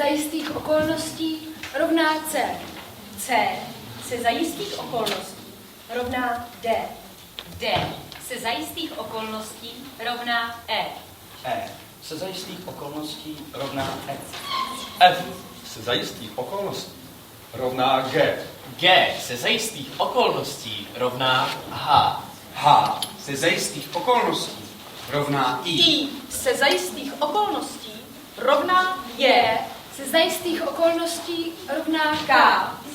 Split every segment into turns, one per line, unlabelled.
za jistých okolností rovná C.
C se za jistých okolností rovná D. D se za jistých okolností rovná E.
E se za jistých okolností rovná F. F se za jistých okolností rovná G.
G se za jistých okolností rovná H.
H se za jistých okolností rovná I.
I se za jistých okolností rovná J.
Se za jistých okolností rovná
K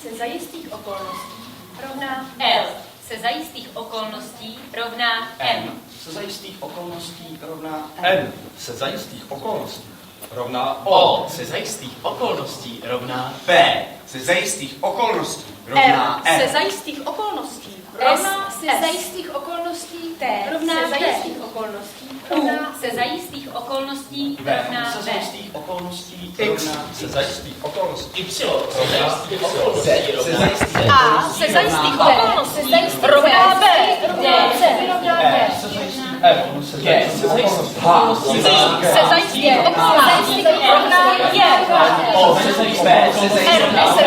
se za jistých okolností rovná L. Se za jistých okolností rovná M.
Se za jistých okolností rovná N. Se za jistých okolností rovná
O se za jistých okolností rovná
P se za jistých okolností rovná
R se
R.
za jistých okolností
S
rovná
se za jistých okolností
T
rovná
se za
T.
jistých okolností rovná se za jistých okolností rovná
se za
V.
jistých okolností rovná se za jistých okolností
Y se za jistých okolností
Se za jistých
A se za jistých
rovná
okolností rovná B. D se rovná
E
B.
se za jistých F se za
G
jistých okolností
H
Se za jistých okolností rovná J.
O se za jistých
R se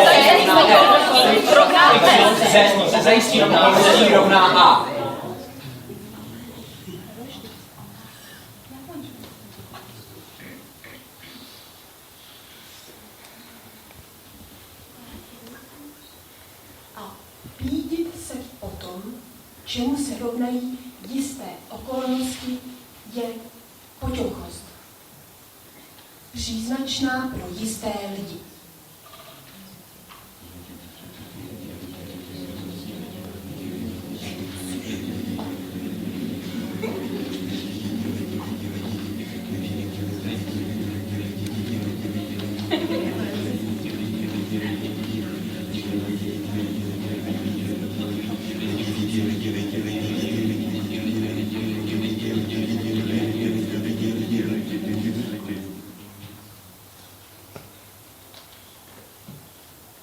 za jistých okolností rovná T.
se za jistých okolností rovná A.
Pídit se o tom, čemu se rovnají jisté okolnosti, je potěuchost. Příznačná pro jisté lidi.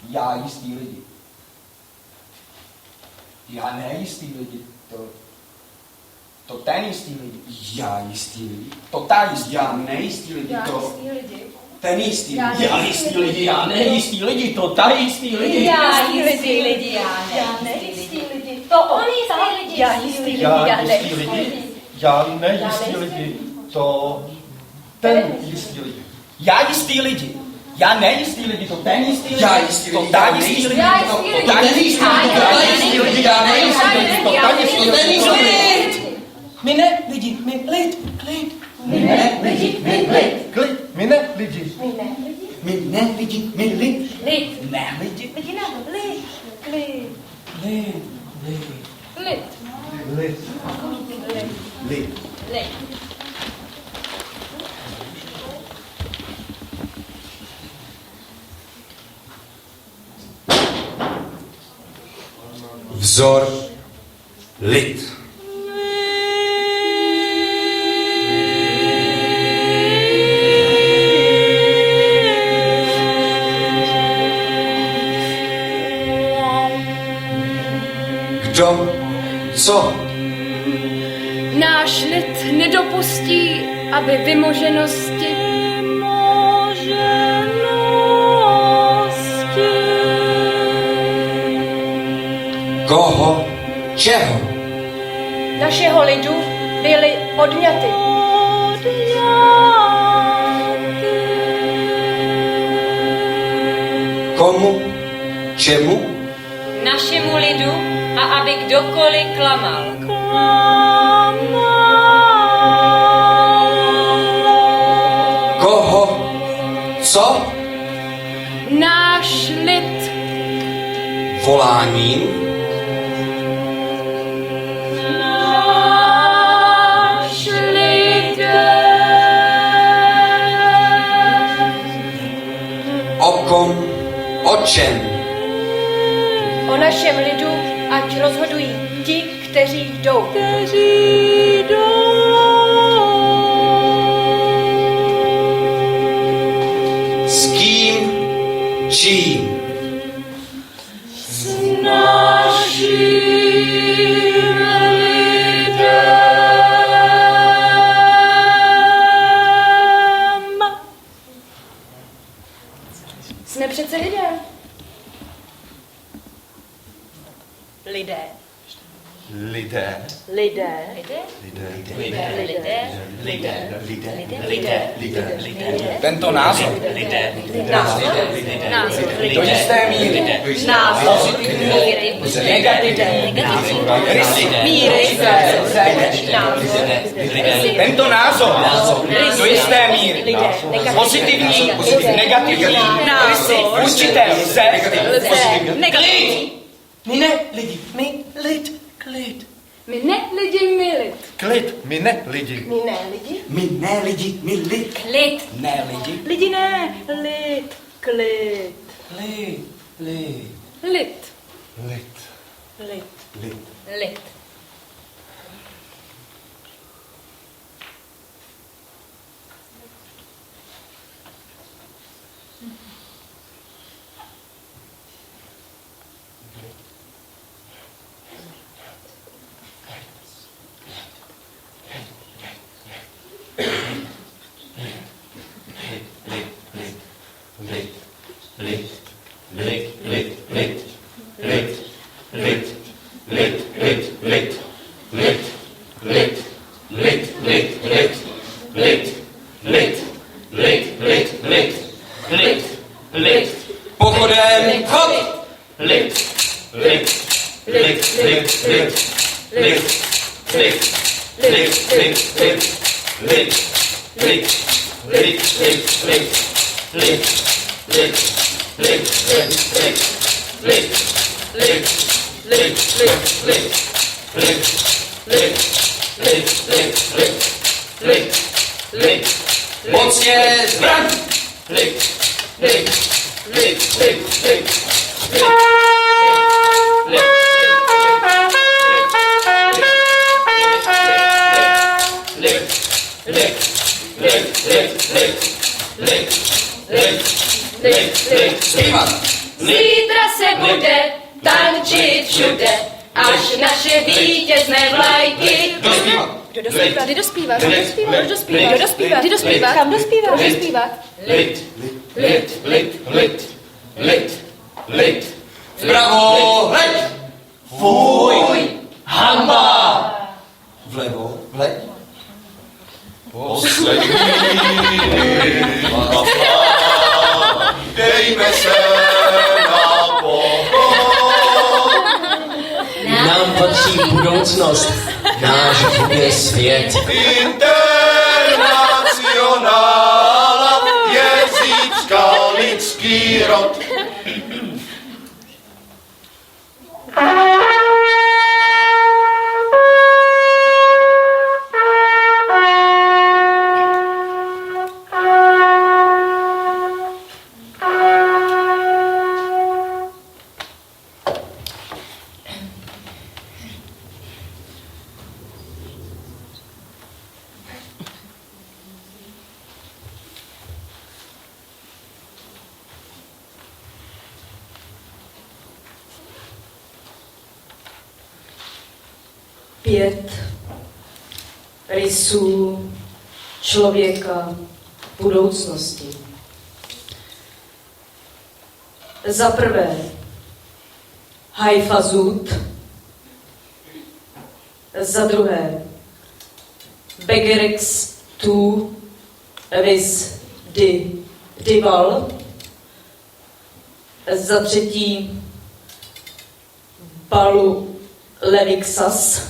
Já jistý lidi. Já nejistý lidi. To ten jistý lidi. Já jistý lidi. To ta jistý. Já nejistý lidi. To ten jistý lidi.
Já jistý lidi, já nejistý lidi, to ta jistý lidi.
Já jistý lidi, já nejistý lidi. To on jistý lidi. Já jistý lidi, já nejistý lidi.
Já nejistý lidi. To ten jistý lidi.
Já jistý lidi. Já nejistý lidi. To ten jistý lidi. Já jistý lidi. To ta jistý lidi.
Já jistý lidi.
To ta jistý lidi. To ta jistý lidi. Já nejistý lidi. To ta jistý lidi.
My ne lidi, my lid, klid.
My ne lidi. My lid.
Klid, my ne lidi.
My ne lidi. My lid.
Lid.
Ne lidi.
Lidi ne, lid. Klid.
Lid.
Lid.
Lid.
Lid.
Lid.
Vzor lid. Kdo? Co?
Náš lid nedopustí, aby vymoženosti
Koho? Čeho?
Našeho lidu byly odňaty.
Komu? Čemu?
Našemu lidu a aby kdokoliv klamal.
Koho? Co?
náš lid.
Voláním?
Náš lid.
O kom? O čem?
O našem lidu ať rozhodují ti, kteří jdou.
S kým? Čím?
lidé,
Tento názor do jisté míry tento názor do jisté míry pozitivní, negativní rysy určité lze
negativní.
My ne lidi, my lid, klid.
My ne lidi, my lid.
Klid, my ne lidi.
My ne lidi.
my ne lidi, my lid.
Klid.
Ne lidi.
Lidi ne, lid, klid.
Lid, lid,
Lid.
Lid.
lid.
Lid.
Lid.
Pochodem chod. Moc je zbraň. Zpívat.
Zítra se bude tančit všude, až naše vítězné vlajky.
Dospívat.
Kdo dospívá? Kdy dospívá? Kdo dospívá? Kdo dospívá? Kdo dospívá? Kdy dospívá? Kam dospívá? Kdo dospívá?
Vpravo, hleď. Fuj. Hanba. Vlevo, hleď.
Poslední dejme se na pohod.
Nám patří budoucnost, náš je svět.
Internacionála je zítřka lidský rod.
Pět rysů člověka budoucnosti. Za prvé Hajfazut, za druhé Begerex tu vis dival, za třetí Balu Levixas,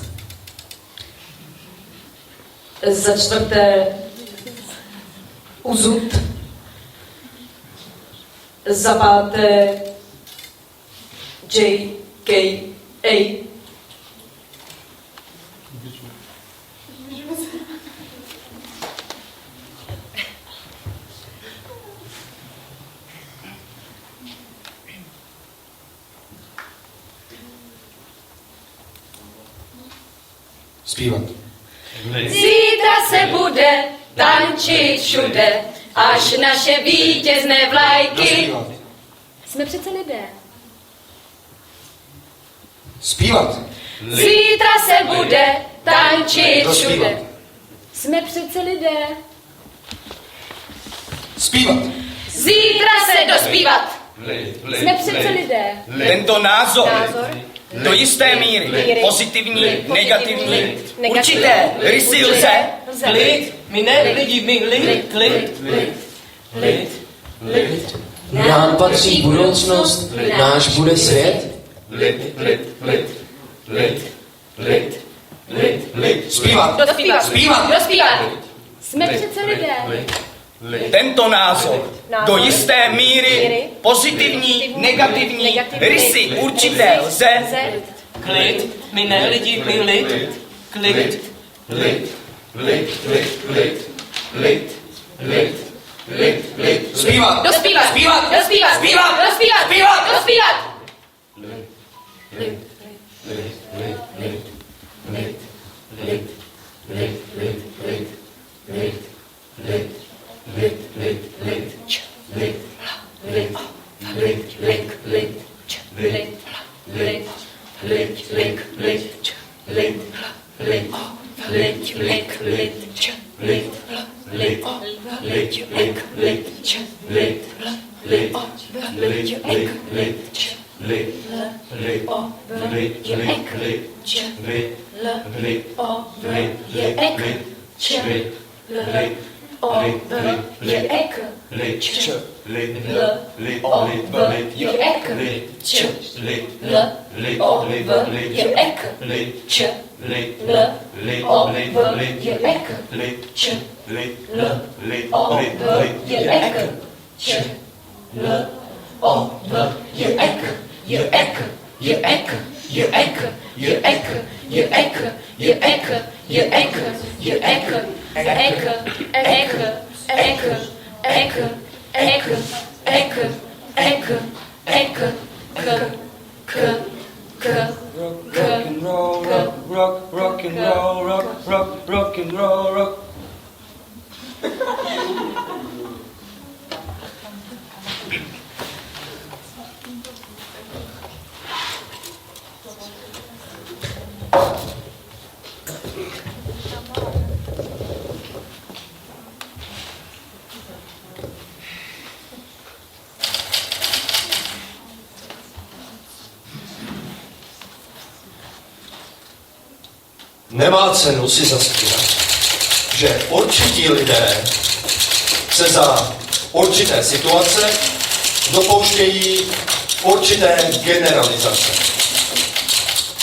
za čtvrté Uzut, za páté J.K.A.
Zpívat.
Zítra se bude tančit všude, až naše vítězné vlajky.
Dospívat.
Jsme přece lidé.
Zpívat.
Zítra se bude tančit
Dospívat.
všude. Jsme přece lidé.
Zpívat.
Zítra se dospívat. Jsme přece lidé.
Tento názor
Do jisté míry pozitivní, negativní, určité rysy lze.
Klid, my ne lidi, my lid, klid.
Nám patří budoucnost, náš bude svět.
Zpívat.
Dospívat. Jsme přece lidé.
Tento názor do jisté míry pozitivní, negativní rysy určité lze.
Klid, my ne lidi, my lid, klid.
Zpívat.
Dospívat.
Nemá cenu si zastírat, že určití lidé se za určité situace dopouštějí určité generalizace.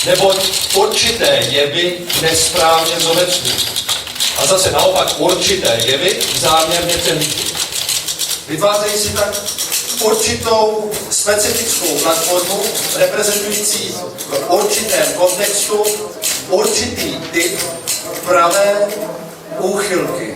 Neboť určité jevy nesprávně zobecňují. A zase naopak určité jevy záměrně přehlíží. Vytvářejí si tak určitou specifickou platformu reprezentující v určitém kontextu určitý typ pravé úchylky.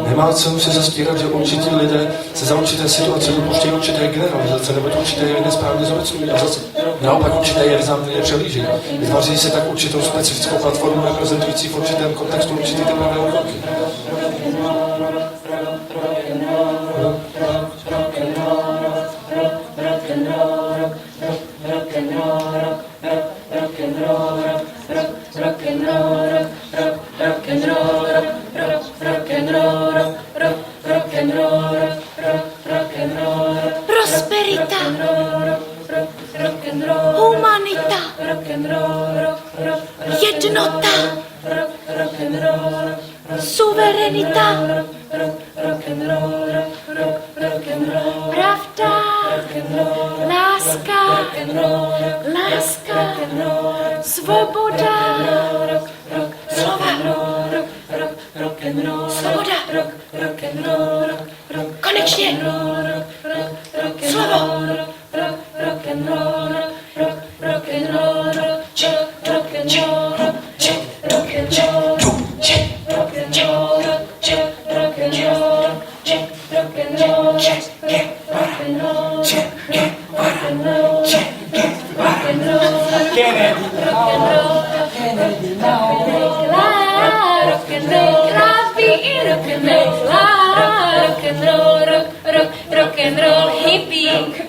Nemá cenu se zastírat, že určití lidé se za určité situace dopouštějí určité generalizace, nebo určité jevy nesprávně zobecňují a zase naopak určité jevy záměrně přehlíží. Vytváří se tak určitou specifickou platformu reprezentující v určitém kontextu určitý typ pravé úchylky.
Prosperita. Humanita. Jednota. Suverenita. Pravda. Láska. Láska. Svoboda. Slova. Svoboda. Konečně. Slovo. Rock and roll, hippie.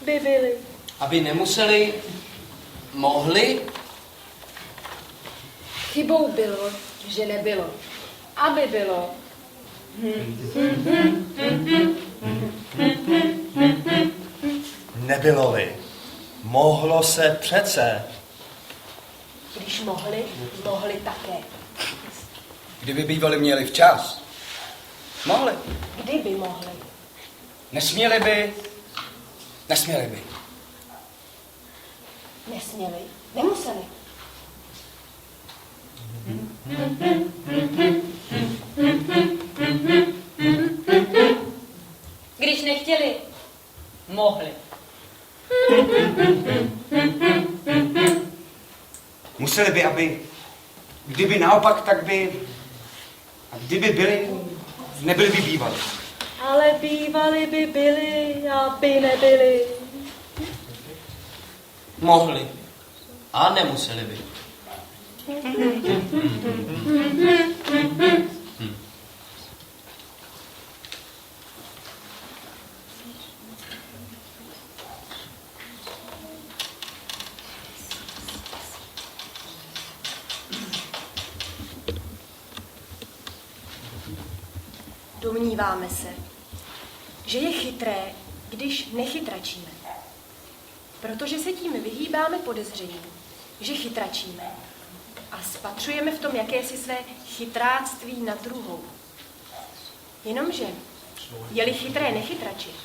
by byli.
Aby nemuseli, mohli.
Chybou bylo, že nebylo. Aby bylo.
Nebylo-li. Mohlo se přece.
Když mohli, mohli také.
Kdyby bývali měli včas. Mohli.
Kdyby mohli.
Nesměli by. Nesměli by.
Nesměli, nemuseli. Když nechtěli, mohli.
Museli by, aby... Kdyby naopak, tak by... A kdyby byli, nebyli by bývali.
Ale bývali by byli, aby nebyli.
Mohli. A nemuseli by.
Domníváme se, že je chytré, když nechytračíme. Protože se tím vyhýbáme podezření, že chytračíme a spatřujeme v tom jakési své chytráctví na druhou. Jenomže, je-li chytré nechytračit,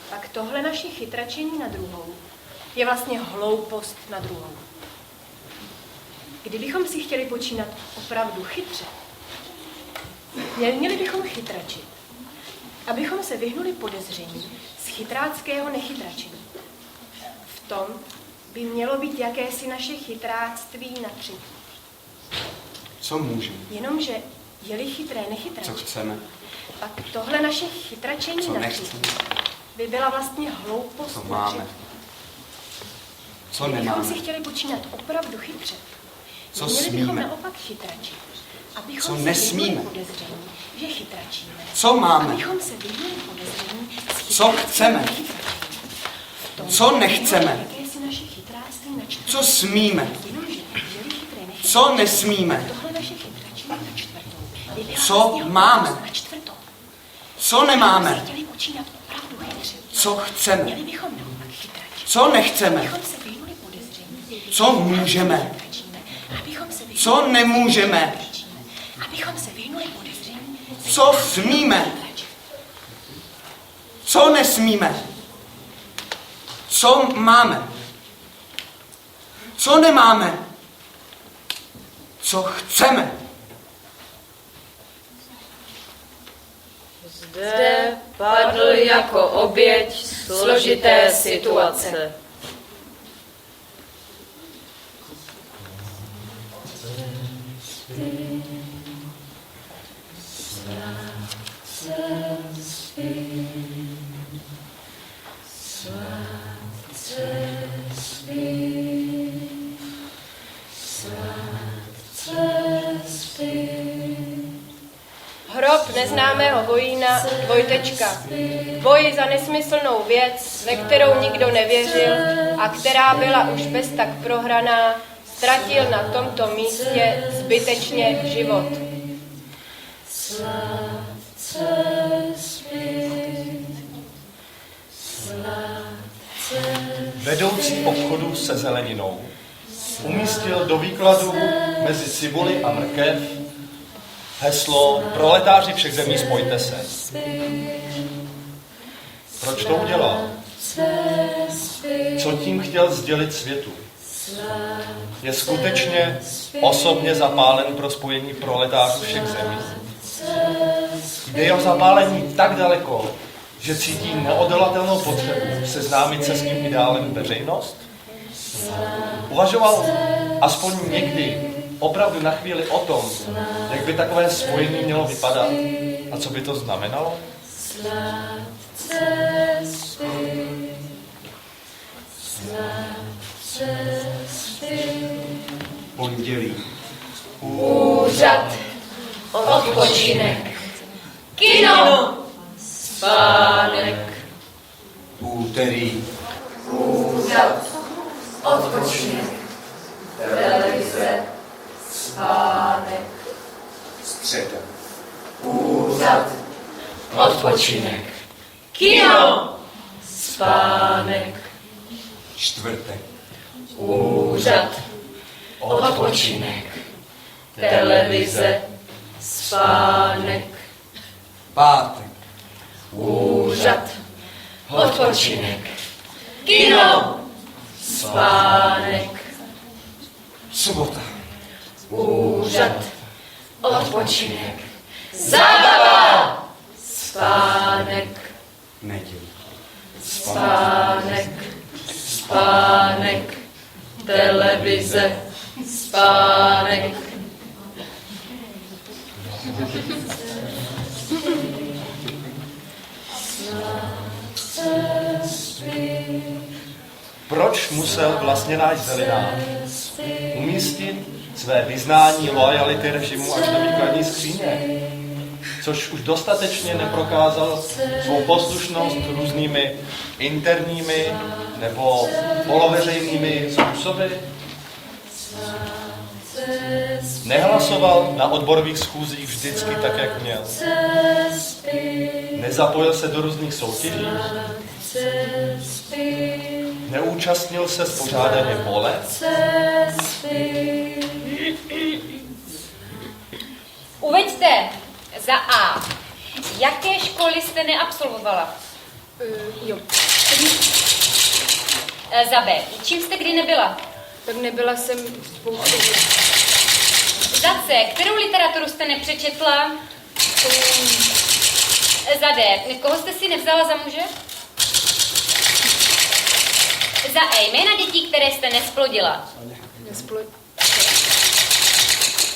pak tohle naše chytračení na druhou je vlastně hloupost na druhou. Kdybychom si chtěli počínat opravdu chytře, měli bychom chytračit, abychom se vyhnuli podezření z chytráckého nechytračení. V tom by mělo být jakési naše chytráctví na tři.
Co můžeme?
Jenomže, je-li chytré
Co
nechytračit,
chceme?
pak tohle naše chytračení
Co
na tři
nechceme?
by byla vlastně hloupost
Co
na
máme?
tři.
Co
Kdybychom
nemáme?
si chtěli počínat opravdu chytře,
Co
měli bychom
smíme?
naopak chytračit, abychom
Co
se
nesmíme?
vyhnuli podezření, že chytračíme.
Co máme?
Abychom se vyhnuli podezření z
Co chceme?
V tom
Co nechceme?
jakési naše chytráctví na čtvrtou.
Co smíme?
Jenomže, je-li chytré nechytré,
Co nesmíme?
tohle naše chytračení na čtvrtou by byla
Co
vlastně
máme?
hloupost na čtvrtou.
Co nemáme?
Kdybychom si chtěli počínat opravdu chytře,
Co chceme?
měli bychom naopak chytračit.
Co nechceme?
Abychom se vyhnuli podezření.
Co můžeme?
Chytračíme. Abychom se vyhnuli
Co nemůžeme?
chytračíme. Abychom se vyhnuli podezření.
Co smíme? Co nesmíme? Co máme? Co nemáme? Co chceme?
Zde padl jako oběť složité situace.
Hrob neznámého vojína, dvojtečka. Boj za nesmyslnou věc, ve kterou nikdo nevěřil a která byla už bez tak prohraná, ztratil na tomto místě zbytečně život.
Vedoucí obchodu se zeleninou umístil do výkladu mezi cibuli a mrkev heslo Proletáři všech zemí, spojte se. Proč to udělal? Co tím chtěl sdělit světu? Je skutečně osobně zapálen pro spojení proletářů všech zemí? Jde jeho zapálení tak daleko, že cítí neodolatelnou potřebu seznámit se s tím ideálem veřejnost? Uvažoval aspoň někdy opravdu na chvíli o tom, jak by takové spojení mělo vypadat a co by to znamenalo?
Pondělí.
Úřad, odpočinek, kino, spánek,
Úterý.
Úřad, odpočinek, televize, spánek.
Středa.
Úřad, odpočinek, kino, spánek.
Čtvrtek.
Úřad, odpočinek, televize, spánek.
Pátek.
Úřad, odpočinek, kino, spánek.
Sobota.
Úřad, odpočinek, zábava, spánek.
Neděle.
Spánek, spánek, televize, spánek.
Proč musel vlastně náš Zelinák umístit své vyznání loajality režimu až do výkladní skříně, což už dostatečně neprokázal svou poslušnost různými interními nebo poloveřejnými způsoby? Nehlasoval na odborových schůzích vždycky tak, jak měl. Nezapojil se do různých soutěží. Neúčastnil se spořádaně voleb.
Uveďte za A. Jaké školy jste neabsolvovala?
Jo.
Za B. Čím jste kdy nebyla?
Tak nebyla jsem spoustu.
Za C. Kterou literaturu jste nepřečetla? Za D. Koho jste si nevzala za muže? Za E. Jména dětí, které jste nesplodila.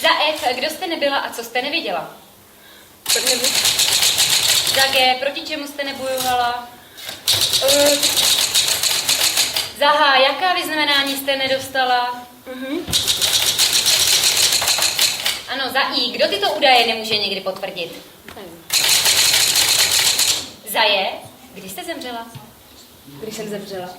Za F. Kdo jste nebyla a co jste neviděla?
Tak nevím.
Za G. Proti čemu jste nebojovala? Za H. Jaká vyznamenání jste nedostala? Ano, za I. Kdo tyto údaje nemůže někdy potvrdit? Za J. Kdy jste zemřela?
Když jsem zemřela.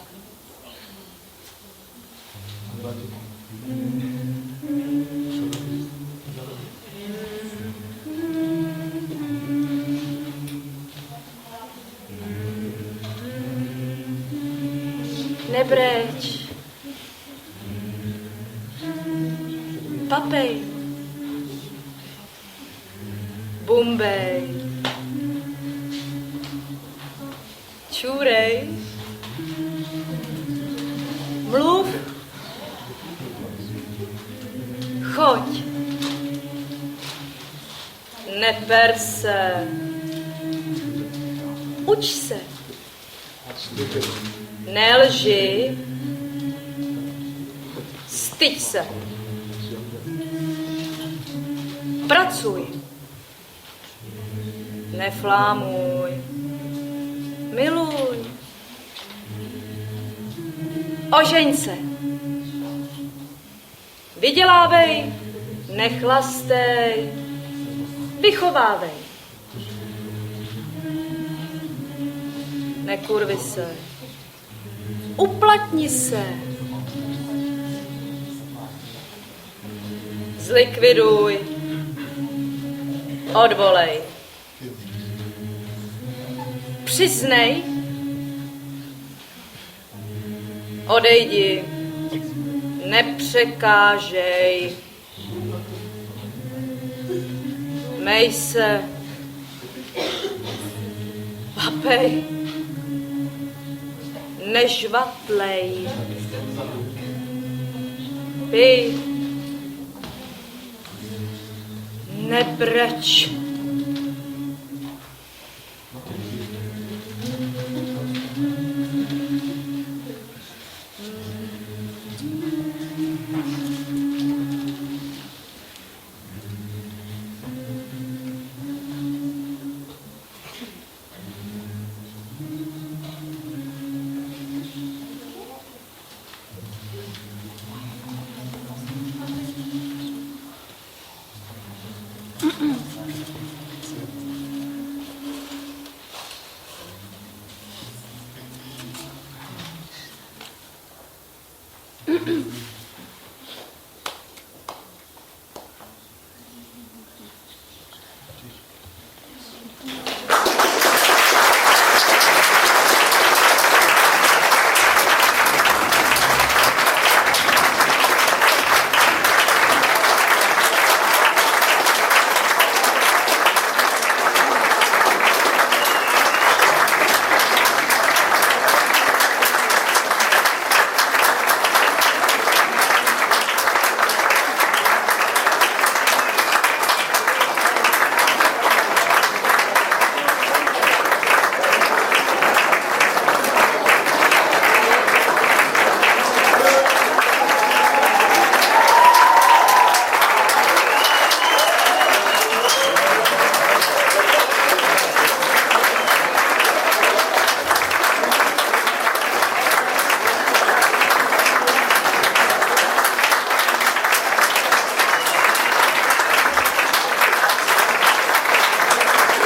Nebreč. Papej. Bombej. Čurej. Mluv. Choď. Neper se. Uč se. Nelži. Styď se. Pracuj. Neflámuj. Miluj. Ožeň se. Vydělávej. Nechlastej. Vychovávej. Nekurvi se. Uplatni se. Zlikviduj. Odvolej. Přiznej. Odejdi. Nepřekážej. Mej se. Papej. Nežvatlej. Pij. Nebreč.